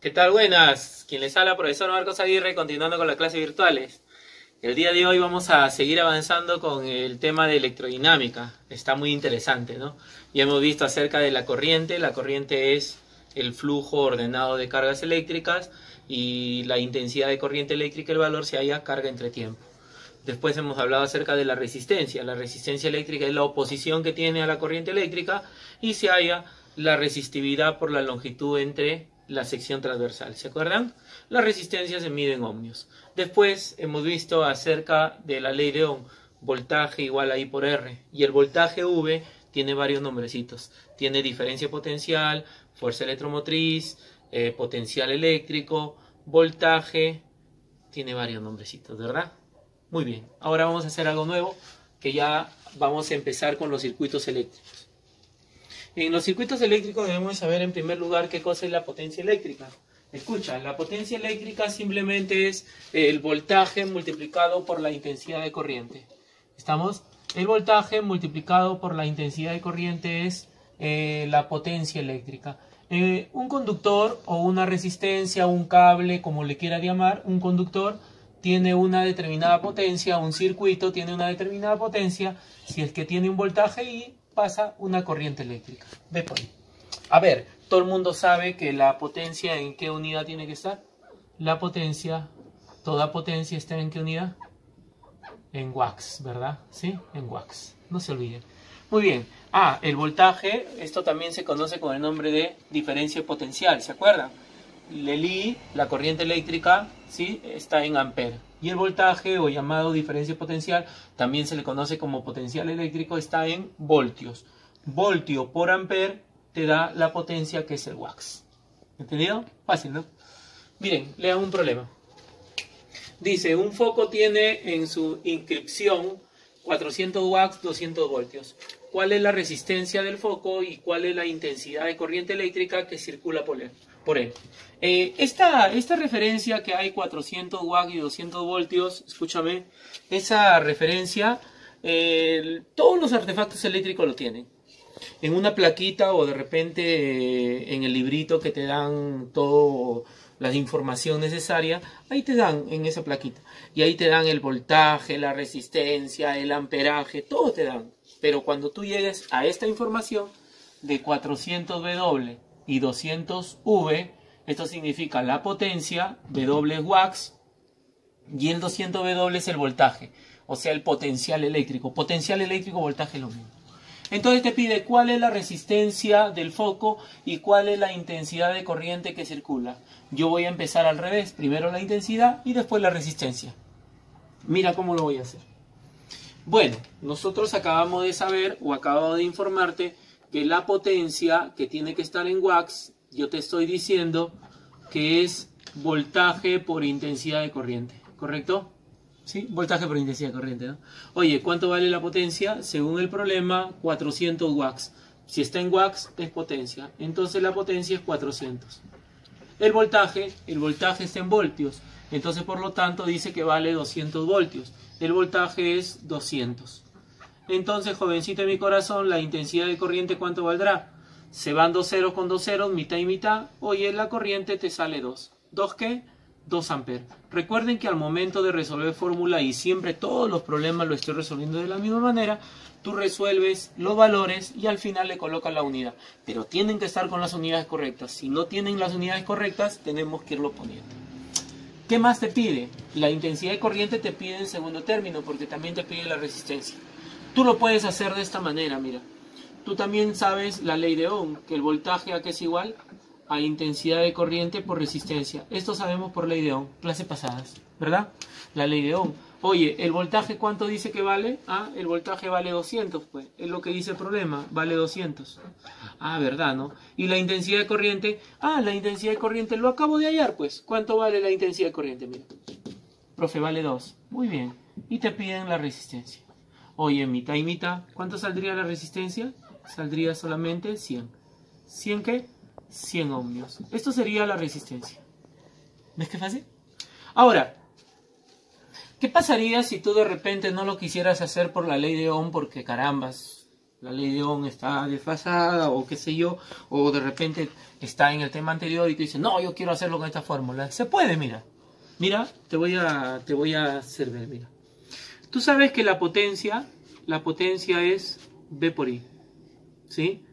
¿Qué tal? Buenas. Quien les habla, profesor Marcos Aguirre, continuando con las clases virtuales. El día de hoy vamos a seguir avanzando con el tema de electrodinámica. Está muy interesante, ¿no? Ya hemos visto acerca de la corriente. La corriente es el flujo ordenado de cargas eléctricas y la intensidad de corriente eléctrica, el valor se halla carga entre tiempo. Después hemos hablado acerca de la resistencia. La resistencia eléctrica es la oposición que tiene a la corriente eléctrica y se halla la resistividad por la longitud entre la sección transversal. ¿Se acuerdan? La resistencia se mide en ohmios. Después hemos visto acerca de la ley de Ohm. Voltaje igual a I por R. Y el voltaje V tiene varios nombrecitos. Tiene diferencia potencial, fuerza electromotriz, potencial eléctrico, voltaje. Tiene varios nombrecitos, ¿verdad? Muy bien. Ahora vamos a hacer algo nuevo, que ya vamos a empezar con los circuitos eléctricos. En los circuitos eléctricos debemos saber en primer lugar qué cosa es la potencia eléctrica. Escucha, la potencia eléctrica simplemente es el voltaje multiplicado por la intensidad de corriente. ¿Estamos? El voltaje multiplicado por la intensidad de corriente es la potencia eléctrica. Un conductor o una resistencia, un cable, como le quiera llamar, un conductor tiene una determinada potencia, un circuito tiene una determinada potencia, si es que tiene un voltaje y pasa una corriente eléctrica. Ve por ahí. A ver, todo el mundo sabe que la potencia ¿en qué unidad tiene que estar? La potencia, toda potencia está ¿en qué unidad? En watts, ¿verdad? ¿Sí? En watts. No se olviden. Muy bien. El voltaje, esto también se conoce con el nombre de diferencia potencial, ¿se acuerdan? El I, la corriente eléctrica, ¿sí? Está en ampere. Y el voltaje, o llamado diferencia potencial, también se le conoce como potencial eléctrico, está en voltios. Voltio por ampere te da la potencia que es el watts. ¿Entendido? Fácil, ¿no? Miren, lean un problema. Dice, un foco tiene en su inscripción 400 watts, 200 voltios. ¿Cuál es la resistencia del foco y cuál es la intensidad de corriente eléctrica que circula por él? Esta referencia que hay 400 watts y 200 voltios, escúchame, esa referencia, todos los artefactos eléctricos lo tienen. En una plaquita o de repente en el librito que te dan toda la información necesaria, ahí te dan en esa plaquita. Y ahí te dan el voltaje, la resistencia, el amperaje, todo te dan. Pero cuando tú llegues a esta información de 400 W y 200 V, esto significa la potencia, W es watts, y el 200 W es el voltaje, o sea el potencial eléctrico. Potencial eléctrico, voltaje es lo mismo. Entonces te pide cuál es la resistencia del foco y cuál es la intensidad de corriente que circula. Yo voy a empezar al revés, primero la intensidad y después la resistencia. Mira cómo lo voy a hacer. Bueno, nosotros acabamos de saber o acabo de informarte que la potencia que tiene que estar en watts, yo te estoy diciendo que es voltaje por intensidad de corriente, ¿correcto? ¿Sí? Voltaje por intensidad de corriente, ¿no? Oye, ¿cuánto vale la potencia? Según el problema, 400 watts. Si está en watts, es potencia. Entonces la potencia es 400. El voltaje está en voltios. Entonces, por lo tanto, dice que vale 200 voltios. El voltaje es 200. Entonces, jovencito de mi corazón, la intensidad de corriente, ¿cuánto valdrá? Se van dos ceros con dos ceros, mitad y mitad. Oye, la corriente te sale 2. ¿2 qué? 2 amperes. Recuerden que al momento de resolver fórmula, y siempre todos los problemas lo estoy resolviendo de la misma manera, tú resuelves los valores y al final le colocas la unidad. Pero tienen que estar con las unidades correctas. Si no tienen las unidades correctas, tenemos que irlo poniendo. ¿Qué más te pide? La intensidad de corriente te pide en segundo término, porque también te pide la resistencia. Tú lo puedes hacer de esta manera, mira. Tú también sabes la ley de Ohm, que el voltaje ¿a qué es igual? A intensidad de corriente por resistencia. Esto sabemos por ley de Ohm, clases pasadas, ¿verdad? La ley de Ohm. Oye, ¿el voltaje cuánto dice que vale? El voltaje vale 200, pues. Es lo que dice el problema, vale 200. ¿Verdad, no? ¿Y la intensidad de corriente? La intensidad de corriente lo acabo de hallar, pues. ¿Cuánto vale la intensidad de corriente? Mira. Profe, vale 2. Muy bien. Y te piden la resistencia. Oye, mitad y mitad. ¿Cuánto saldría la resistencia? Saldría solamente 100. ¿100 qué? 100 ohmios. Esto sería la resistencia. ¿Ves qué fácil? Ahora, ¿qué pasaría si tú de repente no lo quisieras hacer por la ley de Ohm porque carambas, la ley de Ohm está desfasada o qué sé yo, o de repente está en el tema anterior y tú dices, no, yo quiero hacerlo con esta fórmula. Se puede, mira. Mira, te voy a hacer ver, mira. Tú sabes que la potencia es V por I. ¿Sí?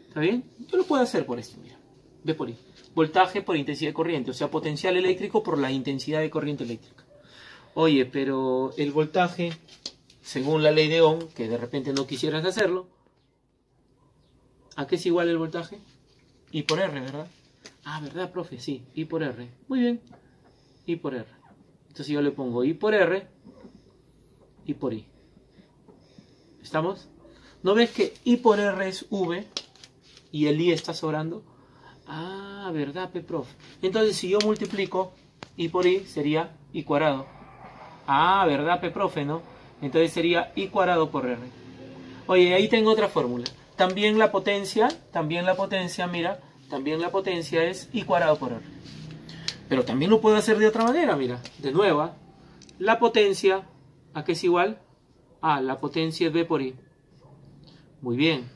¿Está bien? Yo lo puedo hacer por esto, mira. V por I. Voltaje por intensidad de corriente, o sea, potencial eléctrico por la intensidad de corriente eléctrica. Oye, pero el voltaje, según la ley de Ohm, que de repente no quisieras hacerlo, ¿a qué es igual el voltaje? I por R, ¿verdad? Ah, ¿verdad, profe? Sí, I por R. Muy bien, I por R. Entonces yo le pongo I por R, I por I. ¿Estamos? ¿No ves que I por R es V y el I está sobrando? Ah, ¿verdad, profe? Entonces si yo multiplico I por I sería I cuadrado. Ah, ¿verdad, profe? ¿No? Entonces sería I cuadrado por R. Oye, ahí tengo otra fórmula. También la potencia, mira, también la potencia es I cuadrado por R. Pero también lo puedo hacer de otra manera, mira. De nuevo, la potencia, ¿a qué es igual? Ah, la potencia es V por I. Muy bien.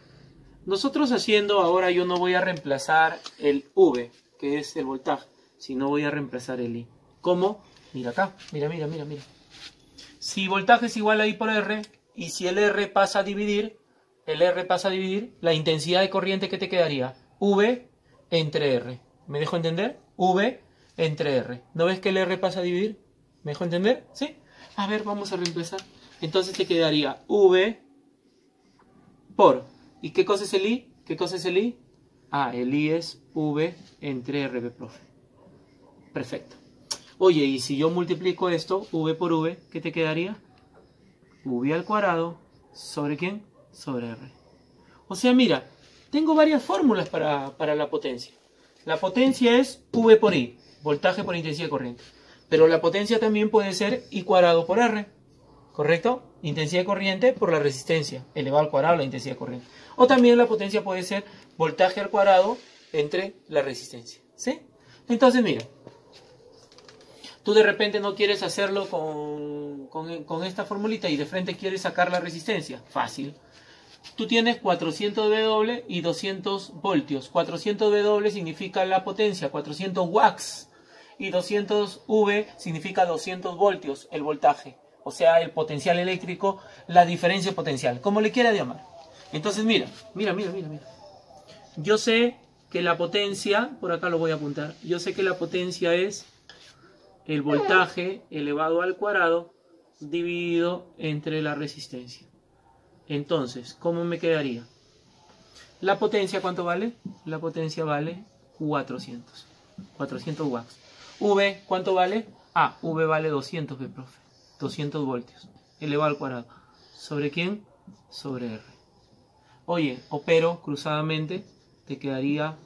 Nosotros haciendo, ahora yo no voy a reemplazar el V, que es el voltaje, sino voy a reemplazar el I. ¿Cómo? Mira acá, mira. Si voltaje es igual a I por R, y si el R pasa a dividir, la intensidad de corriente, ¿qué te quedaría? V entre R. ¿Me dejo entender? V entre R. ¿No ves que el R pasa a dividir? ¿Me dejo entender? ¿Sí? A ver, vamos a reemplazar. Entonces te quedaría V por... ¿Y qué cosa es el I? ¿Qué cosa es el I? Ah, el I es V entre R, profe. Perfecto. Oye, y si yo multiplico esto, V por V, ¿qué te quedaría? V al cuadrado, ¿sobre quién? Sobre R. O sea, mira, tengo varias fórmulas para la potencia. La potencia es V por I, voltaje por intensidad de corriente. Pero la potencia también puede ser I cuadrado por R, ¿correcto? Intensidad de corriente por la resistencia, elevado al cuadrado la intensidad de corriente. O también la potencia puede ser voltaje al cuadrado entre la resistencia, ¿sí? Entonces, mira, tú de repente no quieres hacerlo con esta formulita y de frente quieres sacar la resistencia. Fácil. Tú tienes 400 W y 200 voltios. 400 W significa la potencia, 400 watts. Y 200 V significa 200 voltios, el voltaje. O sea, el potencial eléctrico, la diferencia potencial, como le quiera llamar. Entonces, mira. Yo sé que la potencia, por acá lo voy a apuntar, yo sé que la potencia es el voltaje elevado al cuadrado dividido entre la resistencia. Entonces, ¿cómo me quedaría? ¿La potencia cuánto vale? La potencia vale 400 watts. ¿V cuánto vale? Ah, V vale 200, profe. 200 voltios elevado al cuadrado. ¿Sobre quién? Sobre R. Oye, opero cruzadamente, te quedaría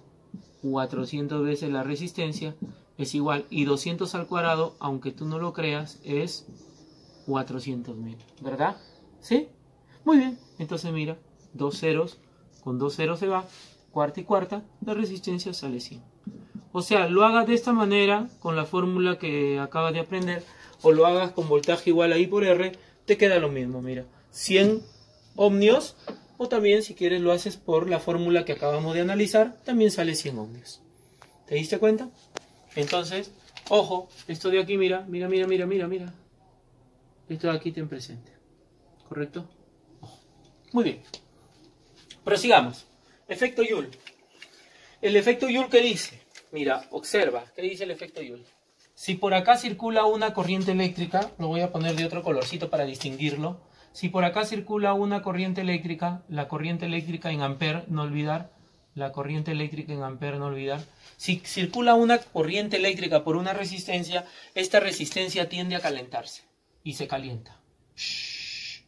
400 veces la resistencia es igual, y 200 al cuadrado, aunque tú no lo creas, es 400.000, ¿verdad? ¿Sí? Muy bien, entonces mira, dos ceros, con dos ceros se va, cuarta y cuarta, la resistencia sale 100. O sea, lo hagas de esta manera, con la fórmula que acabas de aprender, o lo hagas con voltaje igual a I por R, te queda lo mismo, mira, 100 ohmios, o también si quieres lo haces por la fórmula que acabamos de analizar, también sale 100 ohmios. ¿Te diste cuenta? Entonces, ojo, esto de aquí, mira. Esto de aquí ten presente. ¿Correcto? Ojo. Muy bien. Prosigamos. Efecto Joule. El efecto Joule, ¿qué dice? Mira, observa. ¿Qué dice el efecto Joule? Si por acá circula una corriente eléctrica, lo voy a poner de otro colorcito para distinguirlo. Si por acá circula una corriente eléctrica, la corriente eléctrica en amperes, no olvidar. La corriente eléctrica en amperes, no olvidar. Si circula una corriente eléctrica por una resistencia, esta resistencia tiende a calentarse y se calienta. Shhh.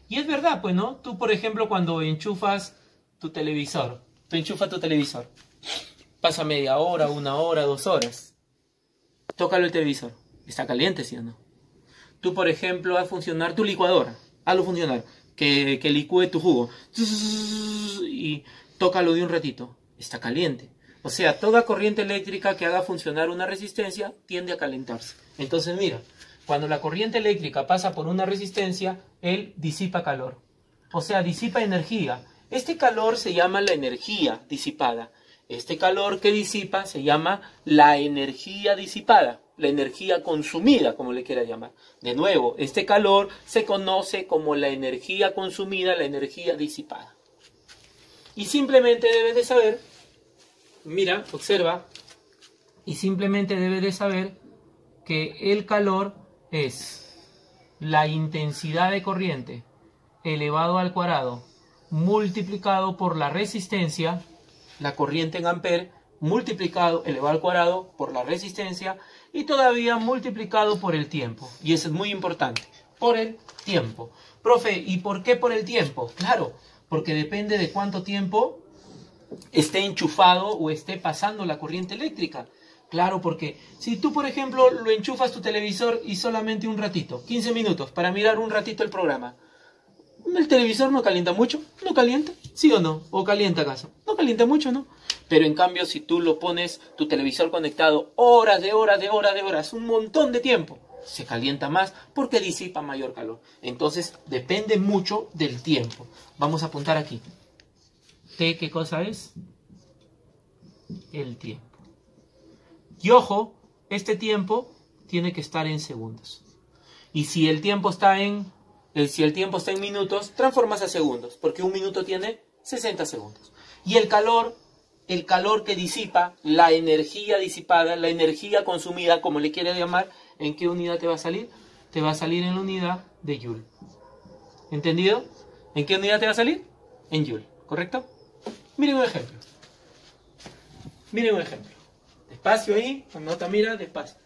Y es verdad, pues, ¿no? Tú, por ejemplo, cuando enchufas tu televisor, pasa media hora, 1 hora, 2 horas. Tócalo el televisor. Está caliente, ¿sí o no? Tú, por ejemplo, haz funcionar tu licuadora. Hazlo funcionar. Que licúe tu jugo. Y tócalo de un ratito. Está caliente. O sea, toda corriente eléctrica que haga funcionar una resistencia tiende a calentarse. Entonces, mira, cuando la corriente eléctrica pasa por una resistencia, él disipa calor. O sea, disipa energía. Este calor se llama la energía disipada. Este calor que disipa se llama la energía disipada, la energía consumida, como le quiera llamar. De nuevo, este calor se conoce como la energía consumida, la energía disipada. Y simplemente debes de saber, mira, observa, y simplemente debes de saber que el calor es la intensidad de corriente elevado al cuadrado multiplicado por la resistencia, la corriente en amperes, multiplicado, elevado al cuadrado por la resistencia y todavía multiplicado por el tiempo. Y eso es muy importante, por el tiempo. Profe, ¿y por qué por el tiempo? Claro, porque depende de cuánto tiempo esté enchufado o esté pasando la corriente eléctrica. Claro, porque si tú, por ejemplo, lo enchufas tu televisor y solamente un ratito, 15 minutos, para mirar un ratito el programa, ¿el televisor no calienta mucho? ¿No calienta? ¿Sí o no? ¿O calienta acaso? No calienta mucho, ¿no? Pero en cambio, si tú lo pones, tu televisor conectado horas, un montón de tiempo, se calienta más porque disipa mayor calor. Entonces, depende mucho del tiempo. Vamos a apuntar aquí. T, ¿qué cosa es? El tiempo. Y ojo, este tiempo tiene que estar en segundos. Y si el tiempo está en minutos, transformas a segundos, porque un minuto tiene 60 segundos. Y el calor que disipa, la energía disipada, la energía consumida, como le quiere llamar, ¿en qué unidad te va a salir? Te va a salir en la unidad de Joule. ¿Entendido? ¿En qué unidad te va a salir? En Joule, ¿correcto? Miren un ejemplo. Miren un ejemplo. Despacio ahí, anota, mira, despacio.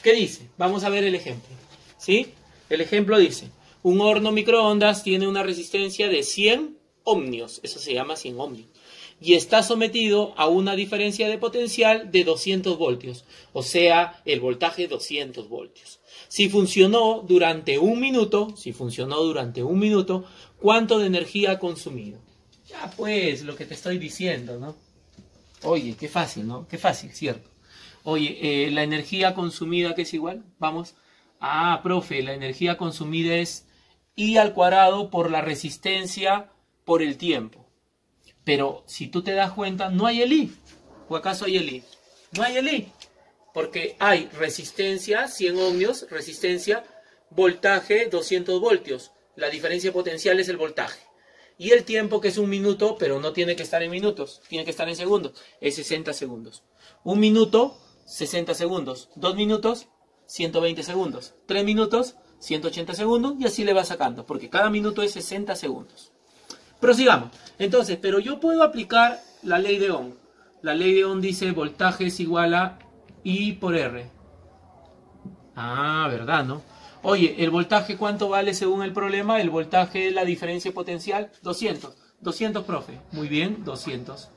¿Qué dice? Vamos a ver el ejemplo. ¿Sí? El ejemplo dice, un horno microondas tiene una resistencia de 100 ohmios, eso se llama 100 ohmios, y está sometido a una diferencia de potencial de 200 voltios, o sea, el voltaje 200 voltios. Si funcionó durante un minuto, ¿cuánto de energía ha consumido? Ya pues, lo que te estoy diciendo, ¿no? Oye, qué fácil, ¿no? Qué fácil, ¿cierto? Oye, la energía consumida, ¿qué es igual? Vamos. Ah, profe, la energía consumida es I al cuadrado por la resistencia por el tiempo. Pero si tú te das cuenta, no hay el I. ¿O acaso hay el I? No hay el I. Porque hay resistencia, 100 ohmios, resistencia, voltaje, 200 voltios. La diferencia potencial es el voltaje. Y el tiempo, que es un minuto, pero no tiene que estar en minutos, tiene que estar en segundos, es 60 segundos. Un minuto, 60 segundos. 2 minutos, 120 segundos. 3 minutos, 180 segundos. Y así le va sacando, porque cada minuto es 60 segundos. Prosigamos. Entonces, pero yo puedo aplicar la ley de Ohm. La ley de Ohm dice voltaje es igual a I por R. Ah, ¿verdad, no? Oye, ¿el voltaje cuánto vale según el problema? El voltaje es la diferencia potencial, 200. 200, profe. Muy bien, 200.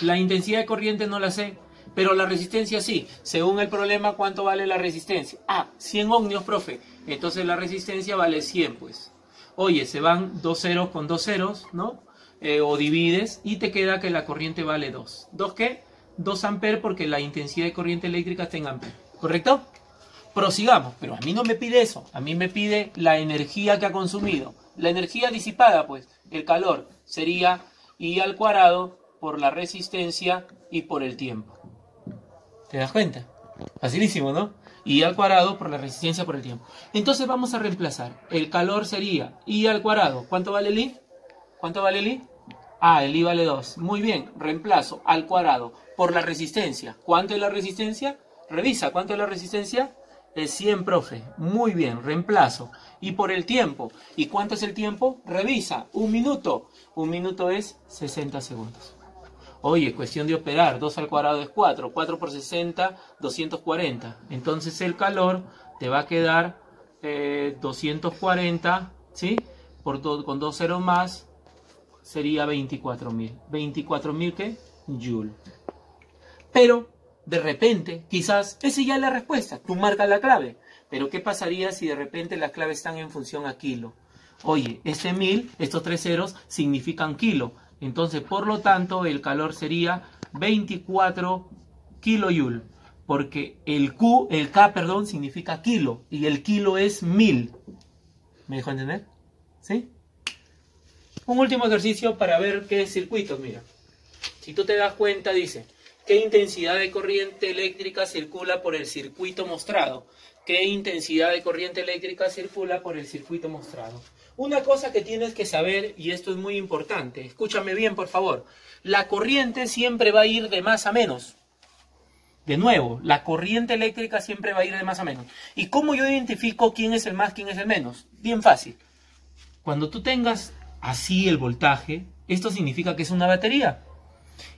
La intensidad de corriente no la sé, pero la resistencia sí. Según el problema, ¿cuánto vale la resistencia? Ah, 100 ohmios, profe. Entonces la resistencia vale 100, pues. Oye, se van 2 ceros con 2 ceros, ¿no? O divides y te queda que la corriente vale 2. ¿2 qué? 2 amperes porque la intensidad de corriente eléctrica está en amperes. ¿Correcto? Prosigamos, pero a mí no me pide eso. A mí me pide la energía que ha consumido. La energía disipada, pues, el calor, sería I al cuadrado por la resistencia y por el tiempo. ¿Te das cuenta? Facilísimo, ¿no? I al cuadrado por la resistencia por el tiempo. Entonces vamos a reemplazar. El calor sería I al cuadrado. ¿Cuánto vale el I? ¿Cuánto vale el I? Ah, el I vale 2. Muy bien, reemplazo al cuadrado por la resistencia. ¿Cuánto es la resistencia? Revisa, ¿cuánto es la resistencia? Es 100, profe. Muy bien, reemplazo. Y por el tiempo. ¿Y cuánto es el tiempo? Revisa, un minuto. Un minuto es 60 segundos. Oye, cuestión de operar. 2 al cuadrado es 4. 4 por 60, 240. Entonces el calor te va a quedar 240, ¿sí? Con 2 ceros más sería 24.000. ¿24.000 qué? Joule. Pero de repente, quizás, esa ya es la respuesta. Tú marcas la clave. Pero ¿qué pasaría si de repente las claves están en función a kilo? Oye, este 1000, estos 3 ceros significan kilo. Entonces, por lo tanto, el calor sería 24 kilojoule. Porque el K, significa kilo. Y el kilo es 1000. ¿Me dejó entender? ¿Sí? Un último ejercicio para ver qué es circuitos, mira. Si tú te das cuenta, dice, ¿qué intensidad de corriente eléctrica circula por el circuito mostrado? ¿Qué intensidad de corriente eléctrica circula por el circuito mostrado? Una cosa que tienes que saber, y esto es muy importante, escúchame bien por favor, la corriente siempre va a ir de más a menos. De nuevo, la corriente eléctrica siempre va a ir de más a menos. ¿Y cómo yo identifico quién es el más, quién es el menos? Bien fácil. Cuando tú tengas así el voltaje, esto significa que es una batería.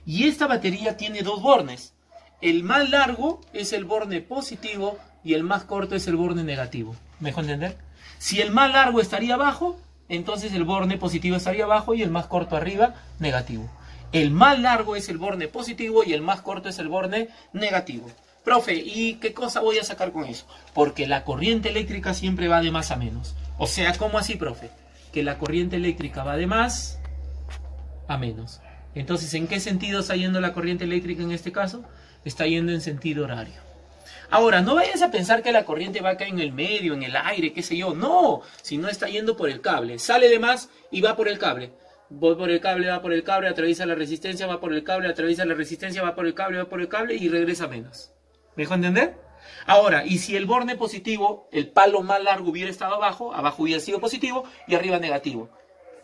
Y esta batería tiene dos bornes. El más largo es el borne positivo y el más corto es el borne negativo. ¿Me dejo entender? Si el más largo estaría abajo, entonces el borne positivo estaría abajo y el más corto arriba, negativo. El más largo es el borne positivo y el más corto es el borne negativo. Profe, ¿y qué cosa voy a sacar con eso? Porque la corriente eléctrica siempre va de más a menos. O sea, ¿cómo así, profe? Que la corriente eléctrica va de más a menos. Entonces, ¿en qué sentido está yendo la corriente eléctrica en este caso? Está yendo en sentido horario. Ahora, no vayas a pensar que la corriente va acá en el medio, en el aire, qué sé yo. No, sino está yendo por el cable. Sale de más y va por el cable. Voy por el cable, va por el cable, atraviesa la resistencia, va por el cable, atraviesa la resistencia, va por el cable y regresa menos. ¿Me dejo entender? Ahora, y si el borne positivo, el palo más largo hubiera estado abajo hubiera sido positivo y arriba negativo.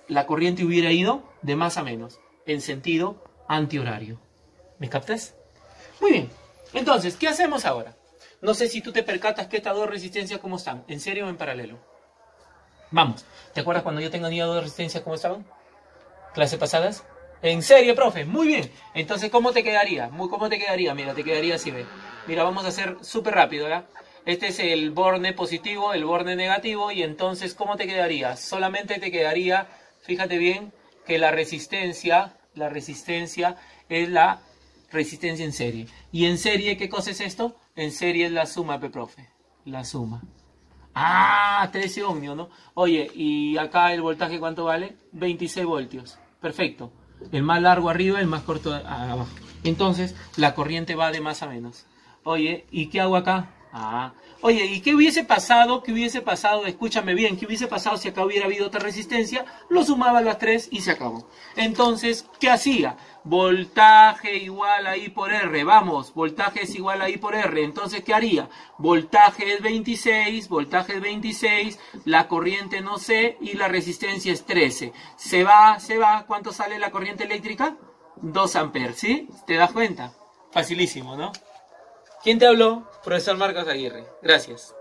La corriente hubiera ido de más a menos, en sentido antihorario. ¿Me captas? Muy bien. Entonces, ¿qué hacemos ahora? No sé si tú te percatas que estas dos resistencias cómo están, en serie o en paralelo. Vamos, ¿te acuerdas cuando yo tenía dos resistencias cómo estaban? ¿Clases pasadas? En serie, profe, muy bien. Entonces, ¿cómo te quedaría? ¿Cómo te quedaría? Mira, te quedaría así, ve. Mira, vamos a hacer súper rápido, ¿verdad? Este es el borne positivo, el borne negativo, y entonces, ¿cómo te quedaría? Solamente te quedaría, fíjate bien, que la resistencia es la resistencia en serie. ¿Y en serie qué cosa es esto? En serie es la suma, profe. La suma. Ah, 13 ohmios, ¿no? Oye, y acá el voltaje, ¿cuánto vale? 26 voltios. Perfecto. El más largo arriba, el más corto abajo. Entonces, la corriente va de más a menos. Oye, ¿y qué hago acá? Ah. Oye, ¿y qué hubiese pasado? ¿Qué hubiese pasado? Escúchame bien, ¿qué hubiese pasado si acá hubiera habido otra resistencia? Lo sumaba a las tres y se acabó. Entonces, ¿qué hacía? Voltaje igual a I por R. Vamos, voltaje es igual a I por R. Entonces, ¿qué haría? Voltaje es 26, la corriente no sé y la resistencia es 13. Se va. ¿Cuánto sale la corriente eléctrica? 2 amperes, ¿sí? ¿Te das cuenta? Facilísimo, ¿no? ¿Quién te habló? Profesor Marcos Aguirre. Gracias.